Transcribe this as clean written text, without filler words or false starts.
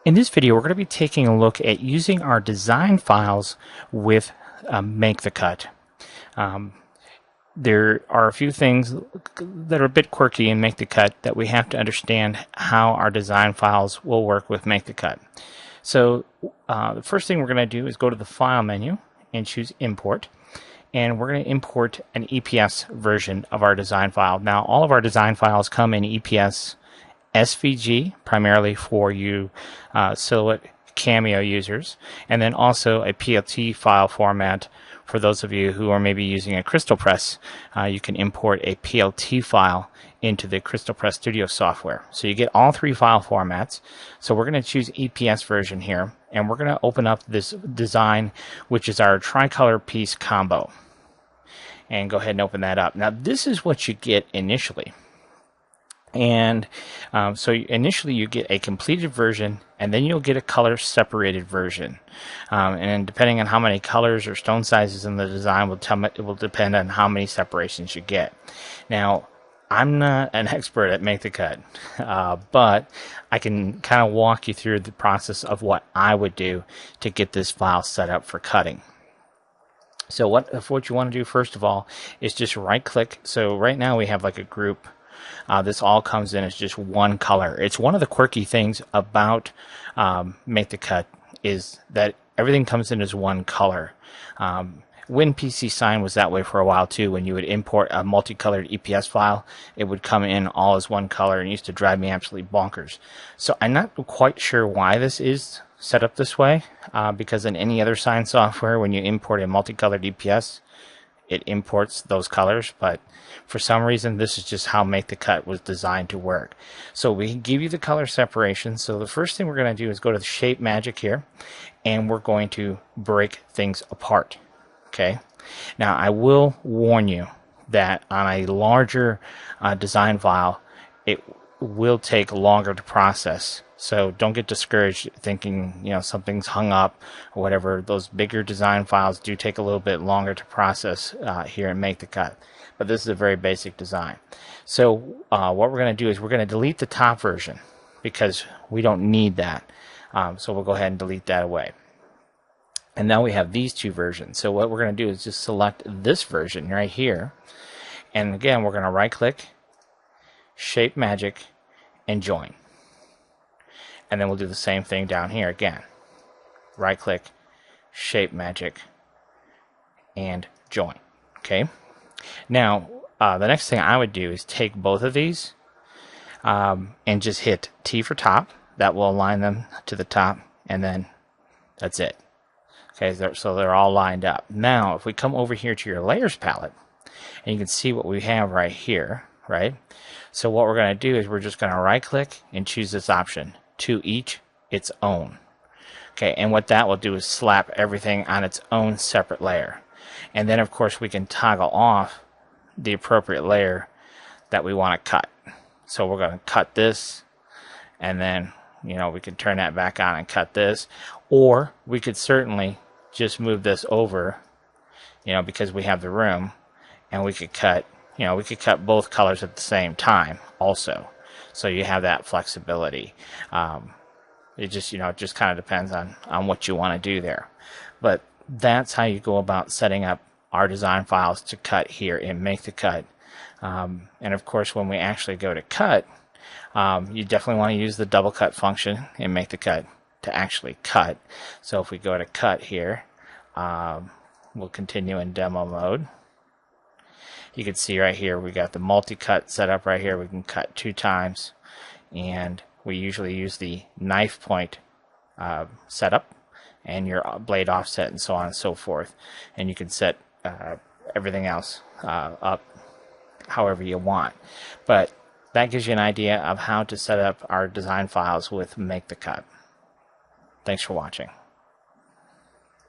In this video, we're going to be taking a look at using our design files with Make the Cut. There are a few things that are a bit quirky in Make the Cut that we have to understand how our design files will work with Make the Cut. So the first thing we're going to do is go to the File menu and choose Import. And we're going to import an EPS version of our design file. Now, all of our design files come in EPS SVG, primarily for you Silhouette Cameo users, and then also a PLT file format for those of you who are maybe using a Crystal Press. You can import a PLT file into the Crystal Press Studio software. So you get all three file formats. So we're going to choose EPS version here, and we're going to open up this design, which is our tricolor piece combo. And go ahead and open that up. Now, this is what you get initially. And so initially you get a completed version, and then you'll get a color separated version. And then depending on how many colors or stone sizes in the design it will depend on how many separations you get. Now, I'm not an expert at Make the Cut, but I can kind of walk you through the process of what I would do to get this file set up for cutting. So what you want to do first of all is just right click. So right now we have like a group. This all comes in as just one color. It's one of the quirky things about Make the Cut is that everything comes in as one color. WinPC Sign was that way for a while too. When you would import a multicolored EPS file, it would come in all as one color, and it used to drive me absolutely bonkers. So I'm not quite sure why this is set up this way, because in any other sign software, when you import a multicolored EPS, it imports those colors, but for some reason this is just how Make the Cut was designed to work. So we give you the color separation. So the first thing we're going to do is go to the Shape Magic here, and we're going to break things apart. Okay. Now I will warn you that on a larger design file, it will take longer to process. So don't get discouraged thinking something's hung up or whatever. Those bigger design files do take a little bit longer to process here and Make the Cut. But this is a very basic design. So what we're going to do is we're going to delete the top version because we don't need that. So we'll go ahead and delete that away. And now we have these two versions. So what we're going to do is just select this version right here. And again, we're going to right click, Shape Magic, and join. And then we'll do the same thing down here again. Right click, Shape Magic, and join. Okay. Now, the next thing I would do is take both of these and just hit T for top. That will align them to the top, and then that's it. Okay, so they're all lined up. Now, if we come over here to your layers palette, and you can see what we have right here, right? So what we're going to do is we're just going to right click and choose this option, to each its own. Okay, and what that will do is slap everything on its own separate layer. And then of course we can toggle off the appropriate layer that we want to cut. So we're going to cut this, and then we can turn that back on and cut this, or we could certainly just move this over, because we have the room, and we could cut both colors at the same time also. So you have that flexibility. It just kind of depends on what you want to do there. But that's how you go about setting up our design files to cut here and Make the Cut. And of course, when we actually go to cut, you definitely want to use the double cut function and Make the Cut to actually cut. So if we go to cut here, we'll continue in demo mode. You can see right here we got the multi-cut set up right here. We can cut 2 times, and we usually use the knife point setup and your blade offset and so on and so forth. And you can set everything else up however you want. But that gives you an idea of how to set up our design files with Make the Cut. Thanks for watching.